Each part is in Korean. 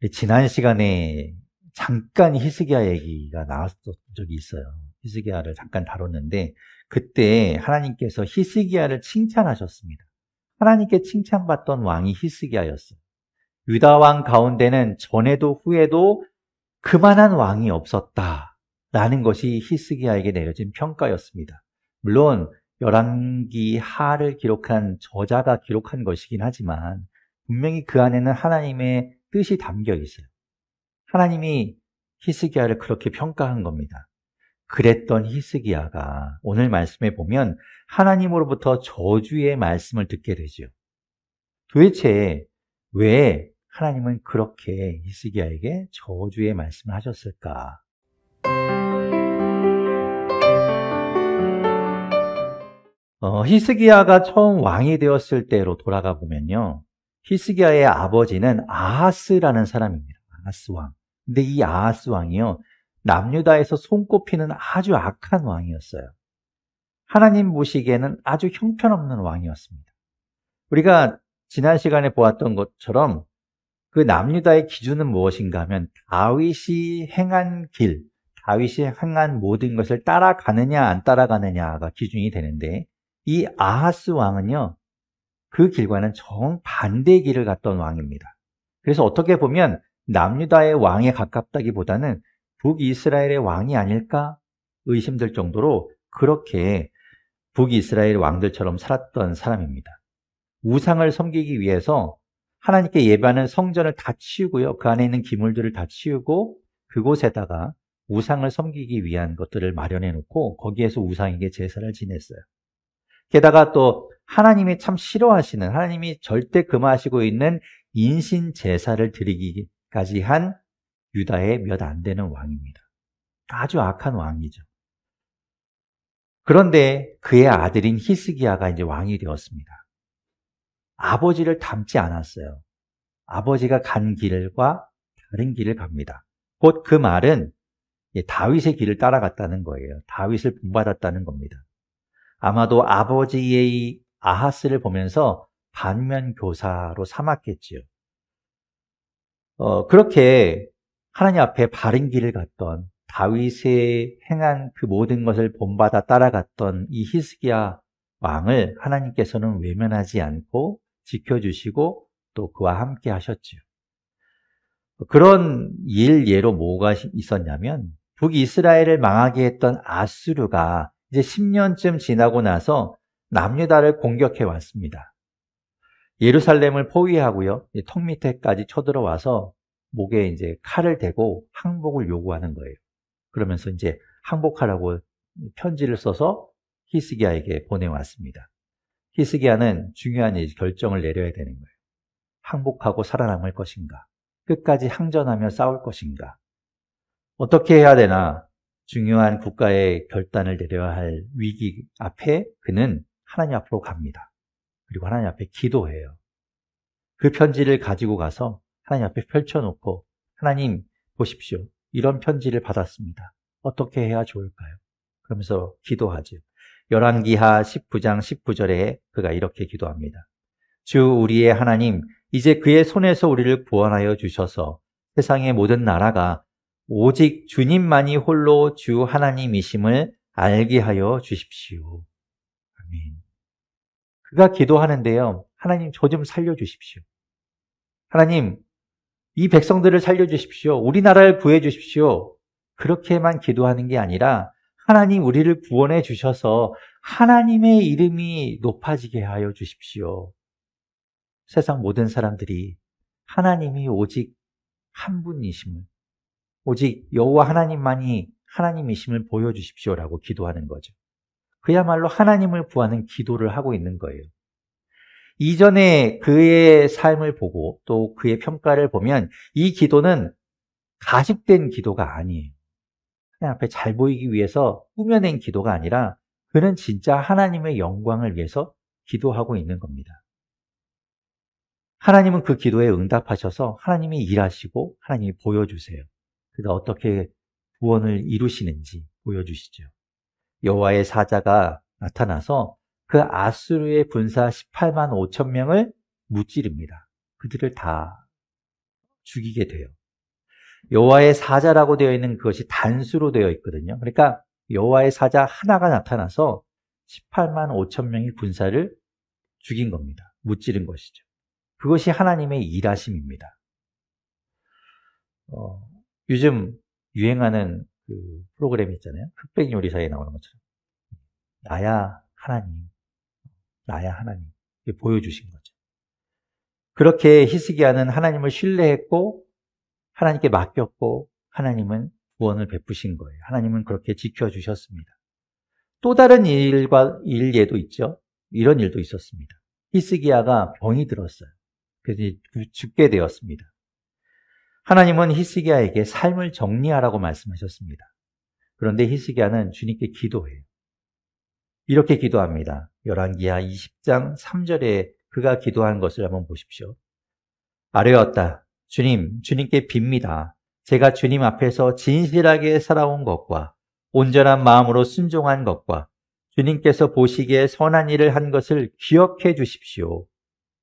지난 시간에 잠깐 히스기야 얘기가 나왔던 적이 있어요. 히스기야를 잠깐 다뤘는데 그때 하나님께서 히스기야를 칭찬하셨습니다. 하나님께 칭찬받던 왕이 히스기야였어요. 유다 왕 가운데는 전에도 후에도 그만한 왕이 없었다라는 것이 히스기야에게 내려진 평가였습니다. 물론 열왕기 하를 기록한 저자가 기록한 것이긴 하지만 분명히 그 안에는 하나님의 뜻이 담겨 있어요. 하나님이 히스기야를 그렇게 평가한 겁니다. 그랬던 히스기야가 오늘 말씀에 보면 하나님으로부터 저주의 말씀을 듣게 되죠. 도대체 왜 하나님은 그렇게 히스기야에게 저주의 말씀을 하셨을까? 히스기야가 처음 왕이 되었을 때로 돌아가 보면요. 히스기야의 아버지는 아하스라는 사람입니다. 아하스 왕. 근데 이 아하스 왕이요. 남유다에서 손꼽히는 아주 악한 왕이었어요. 하나님 보시기에는 아주 형편없는 왕이었습니다. 우리가 지난 시간에 보았던 것처럼 그 남유다의 기준은 무엇인가 하면 다윗이 행한 길, 다윗이 행한 모든 것을 따라가느냐 안 따라가느냐가 기준이 되는데 이 아하스 왕은요. 그 길과는 정반대 길을 갔던 왕입니다. 그래서 어떻게 보면 남유다의 왕에 가깝다기보다는 북이스라엘의 왕이 아닐까 의심될 정도로 그렇게 북이스라엘 왕들처럼 살았던 사람입니다. 우상을 섬기기 위해서 하나님께 예배하는 성전을 다 치우고요. 그 안에 있는 기물들을 다 치우고 그곳에다가 우상을 섬기기 위한 것들을 마련해 놓고 거기에서 우상에게 제사를 지냈어요. 게다가 또 하나님이 참 싫어하시는, 하나님이 절대 금하시고 있는 인신 제사를 드리기까지 한 유다의 몇 안 되는 왕입니다. 아주 악한 왕이죠. 그런데 그의 아들인 히스기야가 이제 왕이 되었습니다. 아버지를 닮지 않았어요. 아버지가 간 길과 다른 길을 갑니다. 곧 그 말은 다윗의 길을 따라갔다는 거예요. 다윗을 본받았다는 겁니다. 아마도 아버지의 아하스를 보면서 반면교사로 삼았겠지요. 그렇게 하나님 앞에 바른 길을 갔던 다윗의 행한 그 모든 것을 본받아 따라갔던 이 히스기야 왕을 하나님께서는 외면하지 않고 지켜주시고 또 그와 함께 하셨지요. 그런 예로 뭐가 있었냐면 북이스라엘을 망하게 했던 아수르가 이제 10년쯤 지나고 나서 남유다를 공격해 왔습니다. 예루살렘을 포위하고요. 턱 밑에까지 쳐들어와서 목에 이제 칼을 대고 항복을 요구하는 거예요. 그러면서 이제 항복하라고 편지를 써서 히스기야에게 보내왔습니다. 히스기야는 중요한 결정을 내려야 되는 거예요. 항복하고 살아남을 것인가? 끝까지 항전하며 싸울 것인가? 어떻게 해야 되나? 중요한 국가의 결단을 내려야 할 위기 앞에 그는 하나님 앞으로 갑니다. 그리고 하나님 앞에 기도해요. 그 편지를 가지고 가서 하나님 앞에 펼쳐놓고 하나님 보십시오. 이런 편지를 받았습니다. 어떻게 해야 좋을까요? 그러면서 기도하죠. 열왕기하 19장 19절에 그가 이렇게 기도합니다. 주 우리의 하나님, 이제 그의 손에서 우리를 구원하여 주셔서 세상의 모든 나라가 오직 주님만이 홀로 주 하나님이심을 알게 하여 주십시오. 아멘. 그가 기도하는데요. 하나님 저 좀 살려주십시오. 하나님 이 백성들을 살려주십시오. 우리나라를 구해주십시오. 그렇게만 기도하는 게 아니라 하나님 우리를 구원해 주셔서 하나님의 이름이 높아지게 하여 주십시오. 세상 모든 사람들이 하나님이 오직 한 분이심을, 오직 여호와 하나님만이 하나님이심을 보여주십시오라고 기도하는 거죠. 그야말로 하나님을 구하는 기도를 하고 있는 거예요. 이전에 그의 삶을 보고 또 그의 평가를 보면 이 기도는 가식된 기도가 아니에요. 하나님 앞에 잘 보이기 위해서 꾸며낸 기도가 아니라 그는 진짜 하나님의 영광을 위해서 기도하고 있는 겁니다. 하나님은 그 기도에 응답하셔서 하나님이 일하시고 하나님이 보여주세요. 그가 어떻게 구원을 이루시는지 보여주시죠. 여호와의 사자가 나타나서 그 아수르의 군사 18만 5천 명을 무찌릅니다. 그들을 다 죽이게 돼요. 여호와의 사자라고 되어 있는 그것이 단수로 되어 있거든요. 그러니까 여호와의 사자 하나가 나타나서 18만 5천 명의 군사를 죽인 겁니다. 무찌른 것이죠. 그것이 하나님의 일하심입니다. 요즘 유행하는 그 프로그램 있잖아요. 흑백 요리사에 나오는 것처럼. 나야 하나님, 나야 하나님. 이렇게 보여주신 거죠. 그렇게 히스기야는 하나님을 신뢰했고 하나님께 맡겼고 하나님은 구원을 베푸신 거예요. 하나님은 그렇게 지켜주셨습니다. 또 다른 일예도 있죠. 이런 일도 있었습니다. 히스기야가 병이 들었어요. 그래서 죽게 되었습니다. 하나님은 히스기야에게 삶을 정리하라고 말씀하셨습니다. 그런데 히스기야는 주님께 기도해요. 이렇게 기도합니다. 열왕기하 20장 3절에 그가 기도한 것을 한번 보십시오. 아뢰었다. 주님, 주님께 빕니다. 제가 주님 앞에서 진실하게 살아온 것과 온전한 마음으로 순종한 것과 주님께서 보시기에 선한 일을 한 것을 기억해 주십시오.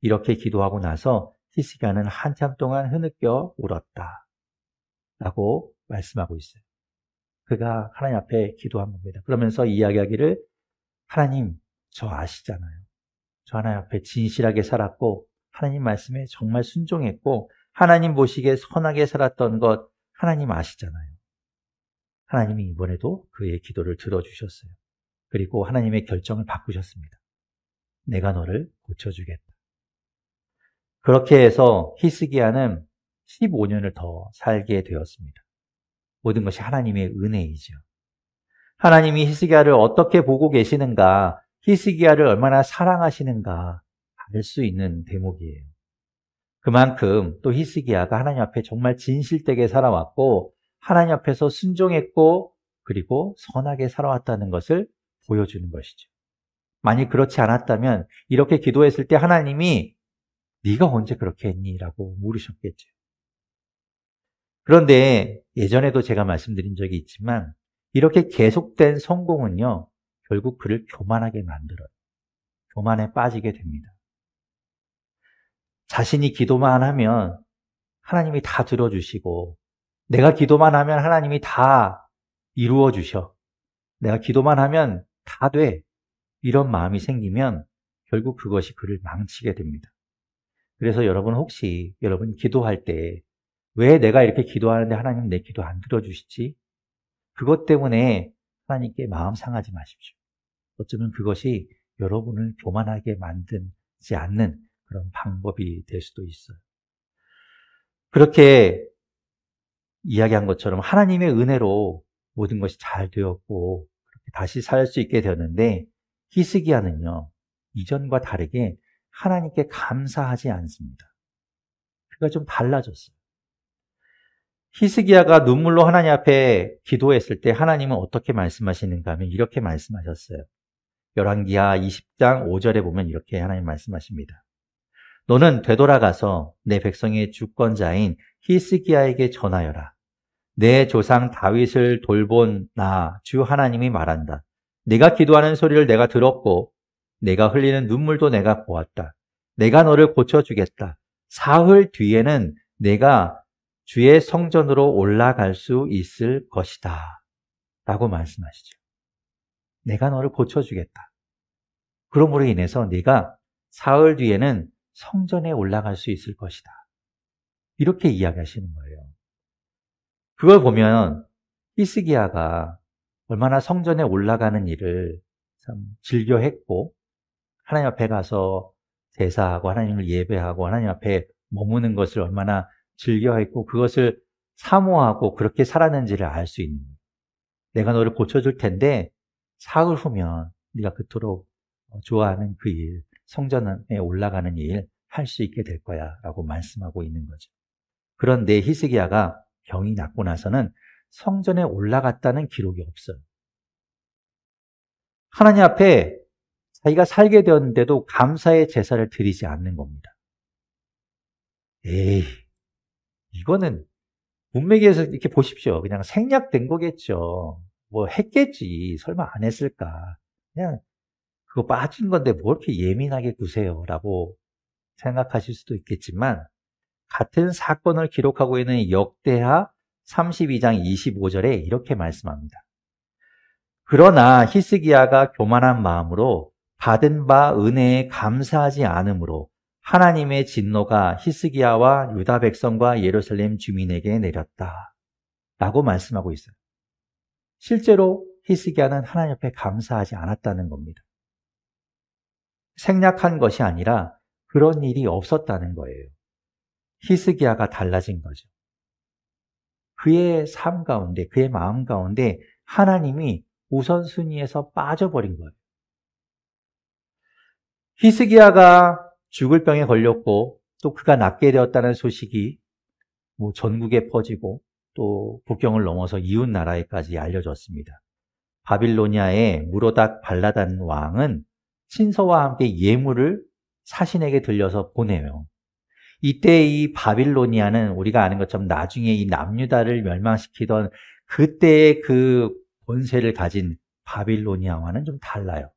이렇게 기도하고 나서 히스기야는 한참 동안 흐느껴 울었다. 라고 말씀하고 있어요. 그가 하나님 앞에 기도한 겁니다. 그러면서 이야기하기를 하나님, 저 아시잖아요. 저 하나님 앞에 진실하게 살았고 하나님 말씀에 정말 순종했고 하나님 보시기에 선하게 살았던 것 하나님 아시잖아요. 하나님이 이번에도 그의 기도를 들어주셨어요. 그리고 하나님의 결정을 바꾸셨습니다. 내가 너를 고쳐주겠다. 그렇게 해서 히스기야는 15년을 더 살게 되었습니다. 모든 것이 하나님의 은혜이죠. 하나님이 히스기야를 어떻게 보고 계시는가, 히스기야를 얼마나 사랑하시는가 알 수 있는 대목이에요. 그만큼 또 히스기야가 하나님 앞에 정말 진실되게 살아왔고 하나님 앞에서 순종했고 그리고 선하게 살아왔다는 것을 보여주는 것이죠. 만약 그렇지 않았다면 이렇게 기도했을 때 하나님이 네가 언제 그렇게 했니? 라고 물으셨겠죠. 그런데 예전에도 제가 말씀드린 적이 있지만 이렇게 계속된 성공은요, 결국 그를 교만하게 만들어요. 교만에 빠지게 됩니다. 자신이 기도만 하면 하나님이 다 들어주시고 내가 기도만 하면 하나님이 다 이루어 주셔. 내가 기도만 하면 다 돼. 이런 마음이 생기면 결국 그것이 그를 망치게 됩니다. 그래서 여러분 혹시 여러분 기도할 때 왜 내가 이렇게 기도하는데 하나님 내 기도 안 들어주시지? 그것 때문에 하나님께 마음 상하지 마십시오. 어쩌면 그것이 여러분을 교만하게 만들지 않는 그런 방법이 될 수도 있어요. 그렇게 이야기한 것처럼 하나님의 은혜로 모든 것이 잘 되었고 그렇게 다시 살 수 있게 되었는데 히스기야는요, 이전과 다르게 하나님께 감사하지 않습니다. 그가 좀 달라졌어요. 히스기야가 눈물로 하나님 앞에 기도했을 때 하나님은 어떻게 말씀하시는가 하면 이렇게 말씀하셨어요. 열왕기하 20장 5절에 보면 이렇게 하나님 말씀하십니다. 너는 되돌아가서 내 백성의 주권자인 히스기야에게 전하여라. 내 조상 다윗을 돌본 나 주 하나님이 말한다. 네가 기도하는 소리를 내가 들었고 내가 흘리는 눈물도 내가 보았다. 내가 너를 고쳐주겠다. 사흘 뒤에는 내가 주의 성전으로 올라갈 수 있을 것이다. 라고 말씀하시죠. 내가 너를 고쳐주겠다. 그러므로 인해서 네가 사흘 뒤에는 성전에 올라갈 수 있을 것이다. 이렇게 이야기하시는 거예요. 그걸 보면 히스기야가 얼마나 성전에 올라가는 일을 참 즐겨했고 하나님 앞에 가서 제사하고 하나님을 예배하고 하나님 앞에 머무는 것을 얼마나 즐겨했고 그것을 사모하고 그렇게 살았는지를 알 수 있는 거예요. 내가 너를 고쳐줄 텐데 사흘 후면 네가 그토록 좋아하는 그 일, 성전에 올라가는 일 할 수 있게 될 거야 라고 말씀하고 있는 거죠. 그런데 히스기야가 병이 낫고 나서는 성전에 올라갔다는 기록이 없어요. 하나님 앞에 자기가 살게 되었는데도 감사의 제사를 드리지 않는 겁니다. 에이, 이거는 문맥에서 이렇게 보십시오. 그냥 생략된 거겠죠. 뭐 했겠지. 설마 안 했을까. 그냥 그거 빠진 건데 뭐 이렇게 예민하게 구세요. 라고 생각하실 수도 있겠지만 같은 사건을 기록하고 있는 역대하 32장 25절에 이렇게 말씀합니다. 그러나 히스기야가 교만한 마음으로 받은 바 은혜에 감사하지 않으므로 하나님의 진노가 히스기야와 유다 백성과 예루살렘 주민에게 내렸다 라고 말씀하고 있어요. 실제로 히스기야는 하나님 앞에 감사하지 않았다는 겁니다. 생략한 것이 아니라 그런 일이 없었다는 거예요. 히스기야가 달라진 거죠. 그의 삶 가운데, 그의 마음 가운데 하나님이 우선순위에서 빠져버린 거예요. 히스기야가 죽을 병에 걸렸고 또 그가 낫게 되었다는 소식이 전국에 퍼지고 또 국경을 넘어서 이웃 나라에까지 알려졌습니다. 바빌로니아의 무로닥 발라단 왕은 친서와 함께 예물을 사신에게 들려서 보내요. 이때 이 바빌로니아는 우리가 아는 것처럼 나중에 이 남유다를 멸망시키던 그때의 그 권세를 가진 바빌로니아와는 좀 달라요.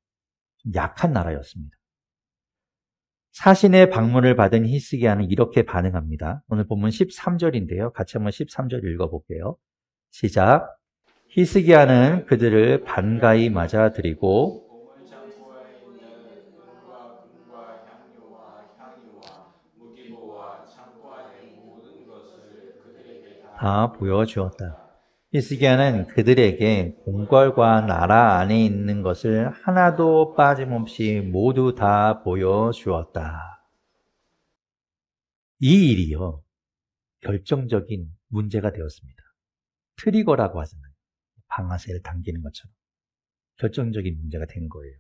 좀 약한 나라였습니다. 사신의 방문을 받은 히스기야는 이렇게 반응합니다. 오늘 본문 13절인데요. 같이 한번 13절 읽어볼게요. 시작. 히스기야는 그들을 반가이 맞아들이고 다 보여주었다. 히스기야는 그들에게 궁궐과 나라 안에 있는 것을 하나도 빠짐없이 모두 다 보여주었다. 이 일이요, 결정적인 문제가 되었습니다. 트리거라고 하잖아요. 방아쇠를 당기는 것처럼 결정적인 문제가 된 거예요.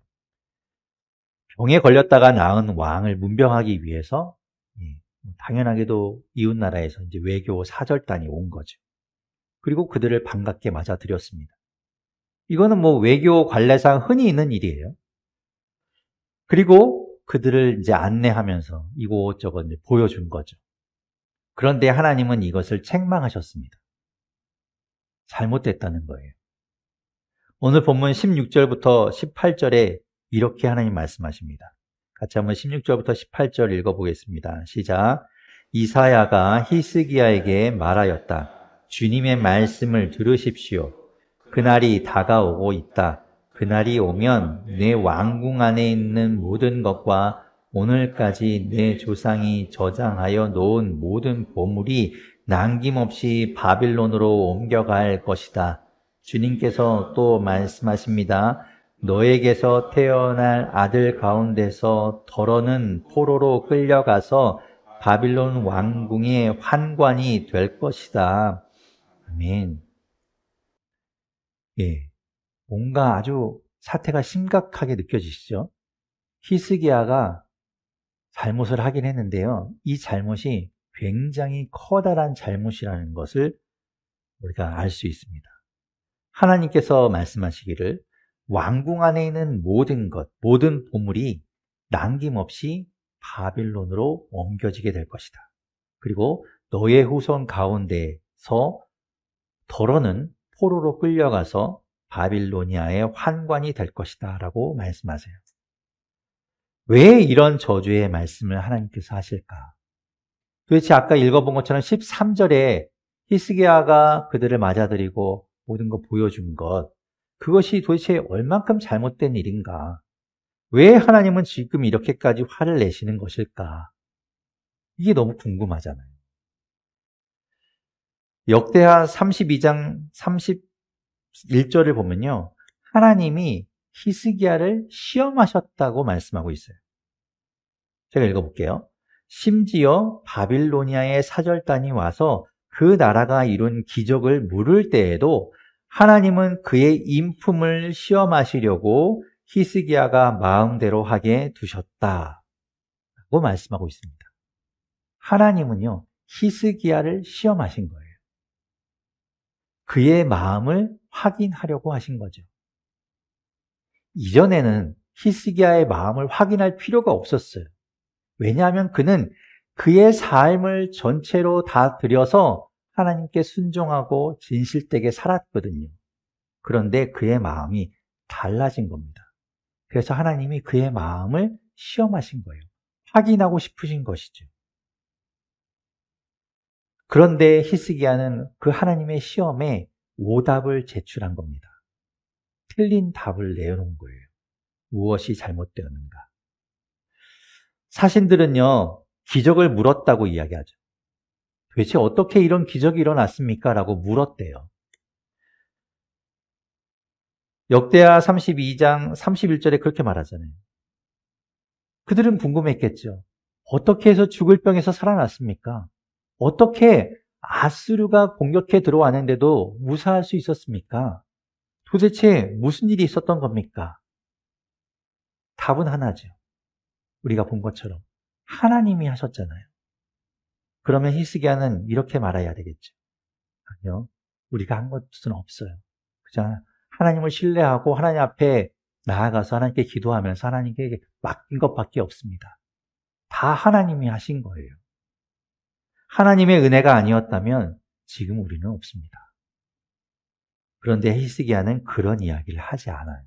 병에 걸렸다가 나은 왕을 문병하기 위해서 당연하게도 이웃나라에서 이제 외교 사절단이 온 거죠. 그리고 그들을 반갑게 맞아들였습니다. 이거는 외교 관례상 흔히 있는 일이에요. 그리고 그들을 이제 안내하면서 이곳저곳 이제 보여준 거죠. 그런데 하나님은 이것을 책망하셨습니다. 잘못됐다는 거예요. 오늘 본문 16절부터 18절에 이렇게 하나님 말씀하십니다. 같이 한번 16절부터 18절 읽어보겠습니다. 시작. 이사야가 히스기야에게 말하였다. 주님의 말씀을 들으십시오. 그날이 다가오고 있다. 그날이 오면 내 왕궁 안에 있는 모든 것과 오늘까지 내 조상이 저장하여 놓은 모든 보물이 남김없이 바빌론으로 옮겨갈 것이다. 주님께서 또 말씀하십니다. 너에게서 태어날 아들 가운데서 덜어는 포로로 끌려가서 바빌론 왕궁의 환관이 될 것이다. 아멘. 예, 뭔가 아주 사태가 심각하게 느껴지시죠? 히스기야가 잘못을 하긴 했는데요. 이 잘못이 굉장히 커다란 잘못이라는 것을 우리가 알 수 있습니다. 하나님께서 말씀하시기를 왕궁 안에 있는 모든 것, 모든 보물이 남김없이 바빌론으로 옮겨지게 될 것이다. 그리고 너의 후손 가운데서 덜어는 포로로 끌려가서 바빌로니아의 환관이 될 것이다 라고 말씀하세요. 왜 이런 저주의 말씀을 하나님께서 하실까? 도대체 아까 읽어본 것처럼 13절에 히스기야가 그들을 맞아들이고 모든 거 보여준 것, 그것이 도대체 얼만큼 잘못된 일인가? 왜 하나님은 지금 이렇게까지 화를 내시는 것일까? 이게 너무 궁금하잖아요. 역대하 32장 31절을 보면요, 하나님이 히스기야를 시험하셨다고 말씀하고 있어요. 제가 읽어볼게요. 심지어 바빌로니아의 사절단이 와서 그 나라가 이룬 기적을 물을 때에도 하나님은 그의 인품을 시험하시려고 히스기야가 마음대로 하게 두셨다고 말씀하고 있습니다. 하나님은요, 히스기야를 시험하신 거예요. 그의 마음을 확인하려고 하신 거죠. 이전에는 히스기야의 마음을 확인할 필요가 없었어요. 왜냐하면 그는 그의 삶을 전체로 다 들여서 하나님께 순종하고 진실되게 살았거든요. 그런데 그의 마음이 달라진 겁니다. 그래서 하나님이 그의 마음을 시험하신 거예요. 확인하고 싶으신 것이죠. 그런데 히스기야는 그 하나님의 시험에 오답을 제출한 겁니다. 틀린 답을 내놓은 거예요. 무엇이 잘못되었는가? 사신들은요, 기적을 물었다고 이야기하죠. 도대체 어떻게 이런 기적이 일어났습니까? 라고 물었대요. 역대하 32장 31절에 그렇게 말하잖아요. 그들은 궁금했겠죠. 어떻게 해서 죽을 병에서 살아났습니까? 어떻게 아수르가 공격해 들어왔는데도 무사할 수 있었습니까? 도대체 무슨 일이 있었던 겁니까? 답은 하나죠. 우리가 본 것처럼 하나님이 하셨잖아요. 그러면 히스기야는 이렇게 말해야 되겠죠. 아니요, 우리가 한 것은 없어요. 그냥 하나님을 신뢰하고 하나님 앞에 나아가서 하나님께 기도하면서 하나님께 맡긴 것밖에 없습니다. 다 하나님이 하신 거예요. 하나님의 은혜가 아니었다면 지금 우리는 없습니다. 그런데 히스기야는 그런 이야기를 하지 않아요.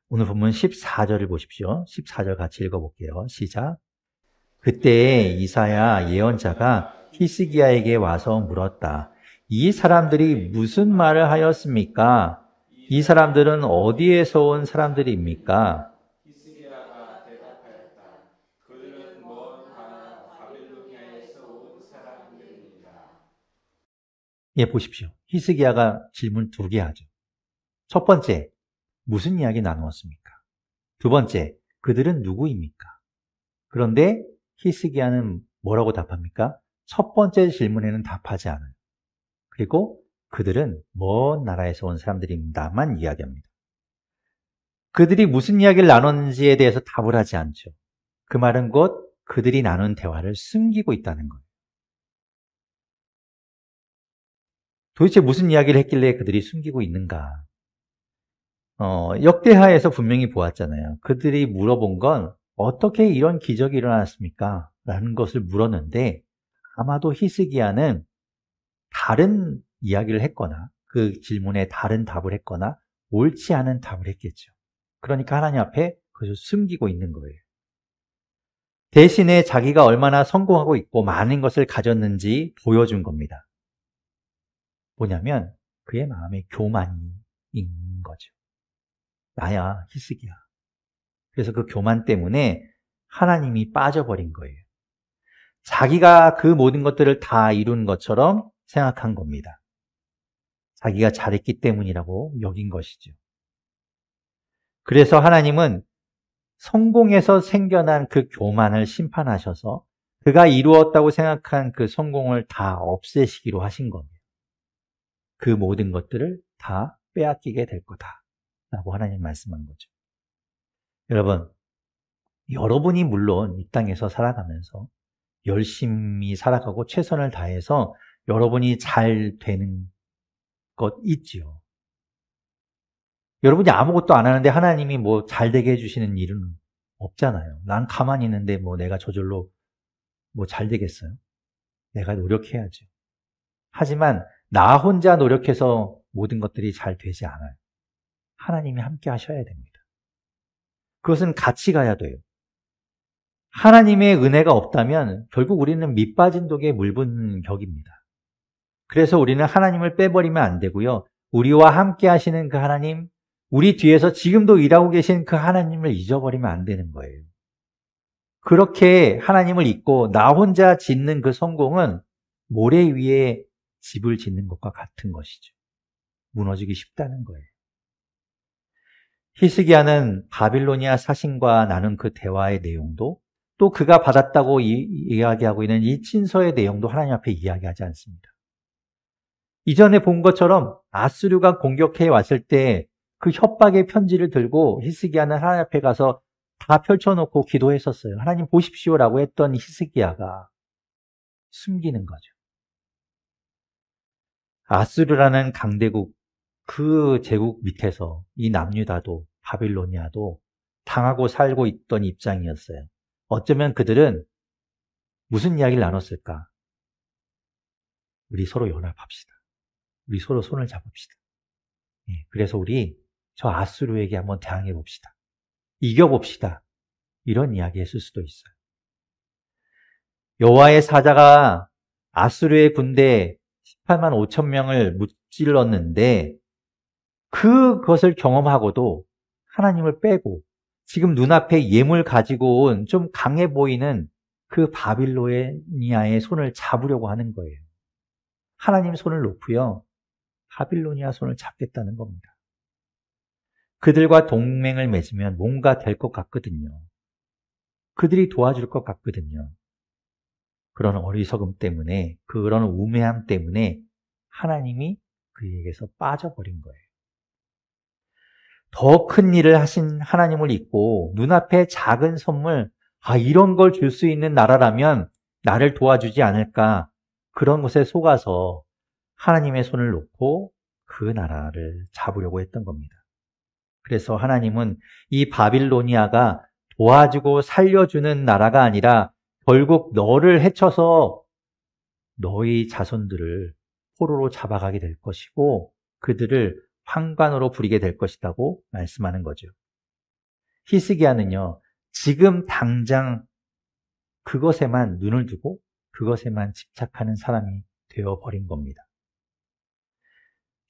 오늘 본문 14절을 보십시오. 14절 같이 읽어볼게요. 시작. 그때 이사야 예언자가 히스기야에게 와서 물었다. 이 사람들이 무슨 말을 하였습니까? 이 사람들은 어디에서 온 사람들입니까? 히스기야가 대답하였다. 그들은 먼 가나안 바빌로니아에서 온 사람들입니다. 예, 보십시오. 히스기야가 질문 2개 하죠. 첫 번째, 무슨 이야기 나누었습니까? 두 번째, 그들은 누구입니까? 그런데 히스기야는 뭐라고 답합니까? 첫 번째 질문에는 답하지 않아요. 그리고 그들은 먼 나라에서 온 사람들입니다만 이야기합니다. 그들이 무슨 이야기를 나눴는지에 대해서 답을 하지 않죠. 그 말은 곧 그들이 나눈 대화를 숨기고 있다는 거예요. 도대체 무슨 이야기를 했길래 그들이 숨기고 있는가? 역대하에서 분명히 보았잖아요. 그들이 물어본 건 어떻게 이런 기적이 일어났습니까? 라는 것을 물었는데 아마도 히스기야는 다른 이야기를 했거나 그 질문에 다른 답을 했거나 옳지 않은 답을 했겠죠. 그러니까 하나님 앞에 그것을 숨기고 있는 거예요. 대신에 자기가 얼마나 성공하고 있고 많은 것을 가졌는지 보여준 겁니다. 뭐냐면 그의 마음에 교만이 있는 거죠. 나야 히스기야. 그래서 그 교만 때문에 하나님이 빠져버린 거예요. 자기가 그 모든 것들을 다 이룬 것처럼 생각한 겁니다. 자기가 잘했기 때문이라고 여긴 것이죠. 그래서 하나님은 성공에서 생겨난 그 교만을 심판하셔서 그가 이루었다고 생각한 그 성공을 다 없애시기로 하신 겁니다. 그 모든 것들을 다 빼앗기게 될 거다 라고 하나님 말씀한 거죠. 여러분이 물론 이 땅에서 살아가면서 열심히 살아가고 최선을 다해서 여러분이 잘 되는 것 있지요. 여러분이 아무것도 안 하는데 하나님이 뭐 잘 되게 해주시는 일은 없잖아요. 난 가만히 있는데 뭐 내가 저절로 뭐 잘 되겠어요? 내가 노력해야죠. 하지만 나 혼자 노력해서 모든 것들이 잘 되지 않아요. 하나님이 함께 하셔야 됩니다. 그것은 같이 가야 돼요. 하나님의 은혜가 없다면 결국 우리는 밑빠진 독에 물붓는 격입니다. 그래서 우리는 하나님을 빼버리면 안 되고요. 우리와 함께 하시는 그 하나님, 우리 뒤에서 지금도 일하고 계신 그 하나님을 잊어버리면 안 되는 거예요. 그렇게 하나님을 잊고 나 혼자 짓는 그 성공은 모래 위에 집을 짓는 것과 같은 것이죠. 무너지기 쉽다는 거예요. 히스기야는 바빌로니아 사신과 나눈 그 대화의 내용도 또 그가 받았다고 이야기하고 있는 이 친서의 내용도 하나님 앞에 이야기하지 않습니다. 이전에 본 것처럼 아수르가 공격해 왔을 때 그 협박의 편지를 들고 히스기야는 하나님 앞에 가서 다 펼쳐놓고 기도했었어요. 하나님 보십시오라고 했던 히스기야가 숨기는 거죠. 아수르라는 강대국, 그 제국 밑에서 이 남유다도 바빌로니아도 당하고 살고 있던 입장이었어요. 어쩌면 그들은 무슨 이야기를 나눴을까? 우리 서로 연합합시다. 우리 서로 손을 잡읍시다. 그래서 우리 저 아수르에게 한번 대항해 봅시다. 이겨봅시다. 이런 이야기 했을 수도 있어요. 여호와의 사자가 아수르의 군대 18만 5천 명을 무찔렀는데 그것을 경험하고도 하나님을 빼고 지금 눈앞에 예물 가지고 온 좀 강해 보이는 그 바빌로니아의 손을 잡으려고 하는 거예요. 하나님 손을 놓고요. 바빌로니아 손을 잡겠다는 겁니다. 그들과 동맹을 맺으면 뭔가 될 것 같거든요. 그들이 도와줄 것 같거든요. 그런 어리석음 때문에, 그런 우매함 때문에 하나님이 그에게서 빠져버린 거예요. 더 큰 일을 하신 하나님을 잊고 눈앞에 작은 선물, 이런 걸 줄 수 있는 나라라면 나를 도와주지 않을까, 그런 것에 속아서 하나님의 손을 놓고 그 나라를 잡으려고 했던 겁니다. 그래서 하나님은 이 바빌로니아가 도와주고 살려주는 나라가 아니라 결국 너를 해쳐서 너희 자손들을 포로로 잡아가게 될 것이고 그들을 환관으로 부리게 될 것이라고 말씀하는 거죠. 히스기야는요, 지금 당장 그것에만 눈을 두고 그것에만 집착하는 사람이 되어버린 겁니다.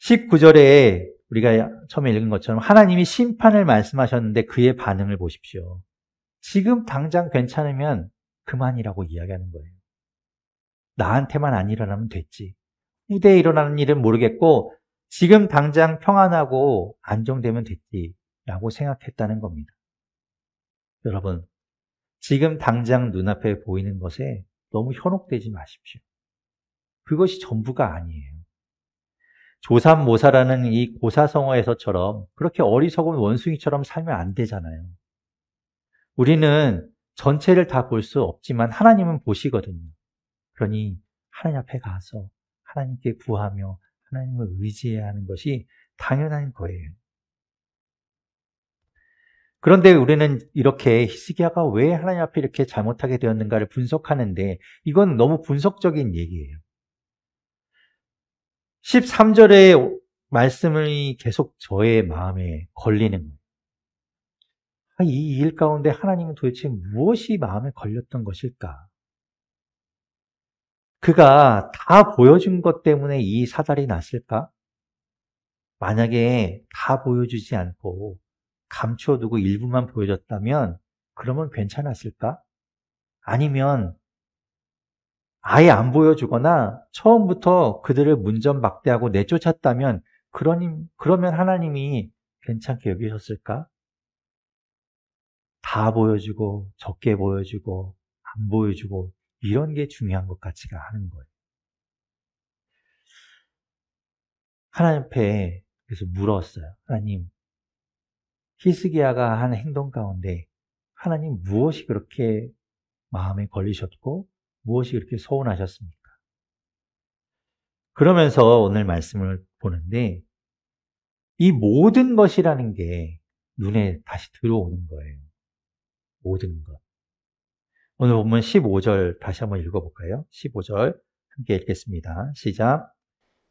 19절에 우리가 처음에 읽은 것처럼 하나님이 심판을 말씀하셨는데 그의 반응을 보십시오. 지금 당장 괜찮으면 그만이라고 이야기하는 거예요. 나한테만 안 일어나면 됐지. 후대에 일어나는 일은 모르겠고 지금 당장 평안하고 안정되면 됐지라고 생각했다는 겁니다. 여러분, 지금 당장 눈앞에 보이는 것에 너무 현혹되지 마십시오. 그것이 전부가 아니에요. 조삼모사라는 이 고사성어에서처럼 그렇게 어리석은 원숭이처럼 살면 안 되잖아요. 우리는 전체를 다 볼 수 없지만 하나님은 보시거든요. 그러니 하나님 앞에 가서 하나님께 구하며 하나님을 의지해야 하는 것이 당연한 거예요. 그런데 우리는 이렇게 히스기야가 왜 하나님 앞에 이렇게 잘못하게 되었는가를 분석하는데 이건 너무 분석적인 얘기예요. 13절의 말씀이 계속 저의 마음에 걸리는 거예요. 이 일 가운데 하나님은 도대체 무엇이 마음에 걸렸던 것일까? 그가 다 보여준 것 때문에 이 사달이 났을까? 만약에 다 보여주지 않고 감춰두고 일부만 보여줬다면 그러면 괜찮았을까? 아니면 아예 안 보여주거나 처음부터 그들을 문전박대하고 내쫓았다면 그러면 하나님이 괜찮게 여기셨을까? 다 보여주고 적게 보여주고 안 보여주고 이런 게 중요한 것 같지가 않은 거예요. 하나님 앞에 그래서 물었어요. 하나님, 히스기야가 한 행동 가운데 하나님 무엇이 그렇게 마음에 걸리셨고 무엇이 그렇게 서운하셨습니까? 그러면서 오늘 말씀을 보는데 이 모든 것이라는 게 눈에 다시 들어오는 거예요. 모든 것. 오늘 보면 15절 다시 한번 읽어볼까요? 15절 함께 읽겠습니다. 시작.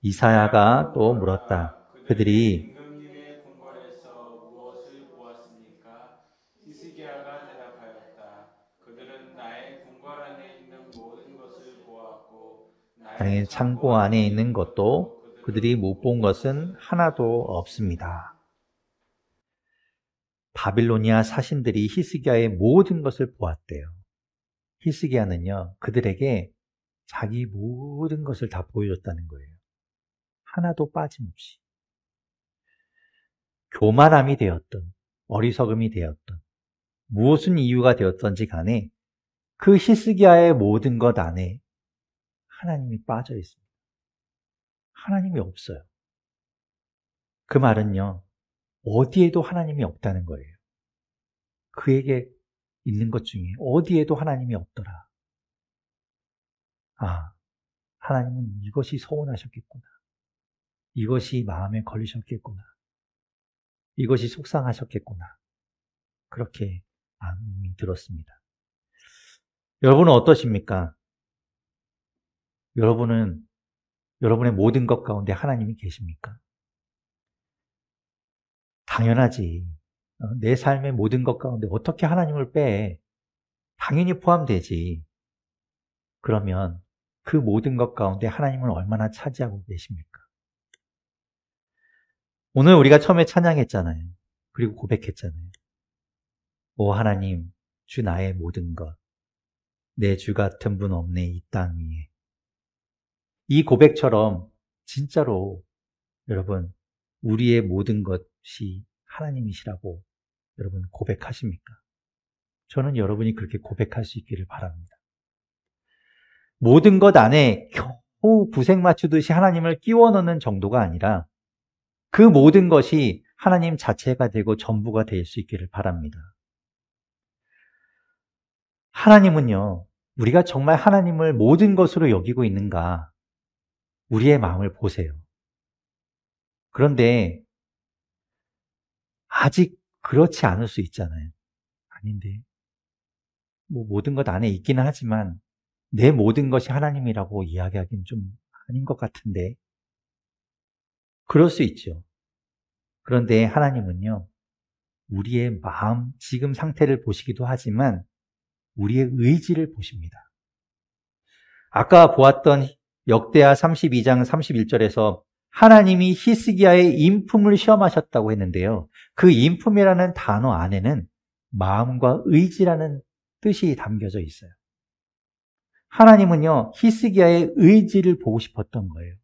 이사야가 또 물었다. 그들이 임금님의 궁궐에서 무엇을 보았습니까? 히스기야가 대답하였다. 그들은 나의 궁궐 안에 있는 모든 것을 보았고 나의 창고 안에 있는 것도 그들이 못 본 것은 하나도 없습니다. 바빌로니아 사신들이 히스기야의 모든 것을 보았대요. 히스기야는요, 그들에게 자기 모든 것을 다 보여줬다는 거예요. 하나도 빠짐없이. 교만함이 되었던, 어리석음이 되었던, 무슨 이유가 되었던지 간에 그 히스기야의 모든 것 안에 하나님이 빠져 있습니다. 하나님이 없어요. 그 말은요, 어디에도 하나님이 없다는 거예요. 그에게 있는 것 중에 어디에도 하나님이 없더라. 하나님은 이것이 서운하셨겠구나. 이것이 마음에 걸리셨겠구나. 이것이 속상하셨겠구나. 그렇게 마음이 들었습니다. 여러분은 어떠십니까? 여러분의 모든 것 가운데 하나님이 계십니까? 당연하지. 내 삶의 모든 것 가운데 어떻게 하나님을 빼? 당연히 포함되지. 그러면 그 모든 것 가운데 하나님은 얼마나 차지하고 계십니까? 오늘 우리가 처음에 찬양했잖아요. 그리고 고백했잖아요. 오 하나님, 주 나의 모든 것, 내 주 같은 분 없네 이 땅 위에. 이 고백처럼 진짜로 여러분 우리의 모든 것이 하나님이시라고 여러분 고백하십니까? 저는 여러분이 그렇게 고백할 수 있기를 바랍니다. 모든 것 안에 겨우 구색 맞추듯이 하나님을 끼워 넣는 정도가 아니라 그 모든 것이 하나님 자체가 되고 전부가 될 수 있기를 바랍니다. 하나님은요, 우리가 정말 하나님을 모든 것으로 여기고 있는가? 우리의 마음을 보세요. 그런데 아직 그렇지 않을 수 있잖아요. 아닌데, 모든 것 안에 있기는 하지만 내 모든 것이 하나님이라고 이야기하기는 좀 아닌 것 같은데, 그럴 수 있죠. 그런데 하나님은요, 우리의 마음, 지금 상태를 보시기도 하지만 우리의 의지를 보십니다. 아까 보았던 역대하 32장 31절에서 하나님이 히스기야의 인품을 시험하셨다고 했는데요. 그 인품이라는 단어 안에는 마음과 의지라는 뜻이 담겨져 있어요. 하나님은요, 히스기야의 의지를 보고 싶었던 거예요.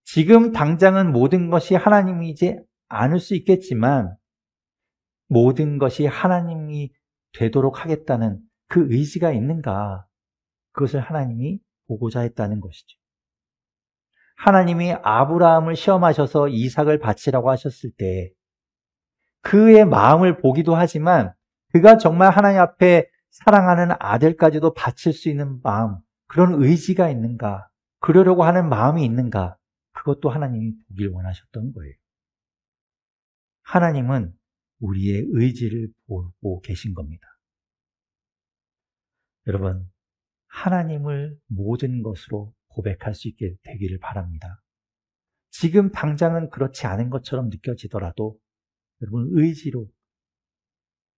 지금 당장은 모든 것이 하나님이지 않을 수 있겠지만 모든 것이 하나님이 되도록 하겠다는 그 의지가 있는가? 그것을 하나님이 보고자 했다는 것이죠. 하나님이 아브라함을 시험하셔서 이삭을 바치라고 하셨을 때 그의 마음을 보기도 하지만 그가 정말 하나님 앞에 사랑하는 아들까지도 바칠 수 있는 마음, 그런 의지가 있는가? 그러려고 하는 마음이 있는가? 그것도 하나님이 보길 원하셨던 거예요. 하나님은 우리의 의지를 보고 계신 겁니다. 여러분, 하나님을 모든 것으로 고백할 수 있게 되기를 바랍니다. 지금 당장은 그렇지 않은 것처럼 느껴지더라도 여러분 의지로,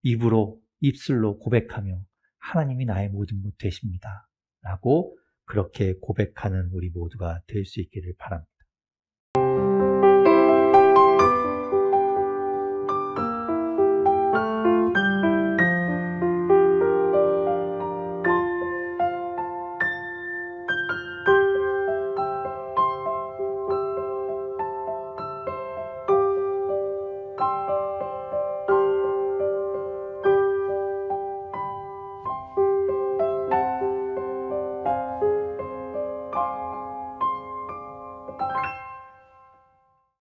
입으로, 입술로 고백하며 하나님이 나의 모든 것 되십니다. 라고 그렇게 고백하는 우리 모두가 될 수 있기를 바랍니다.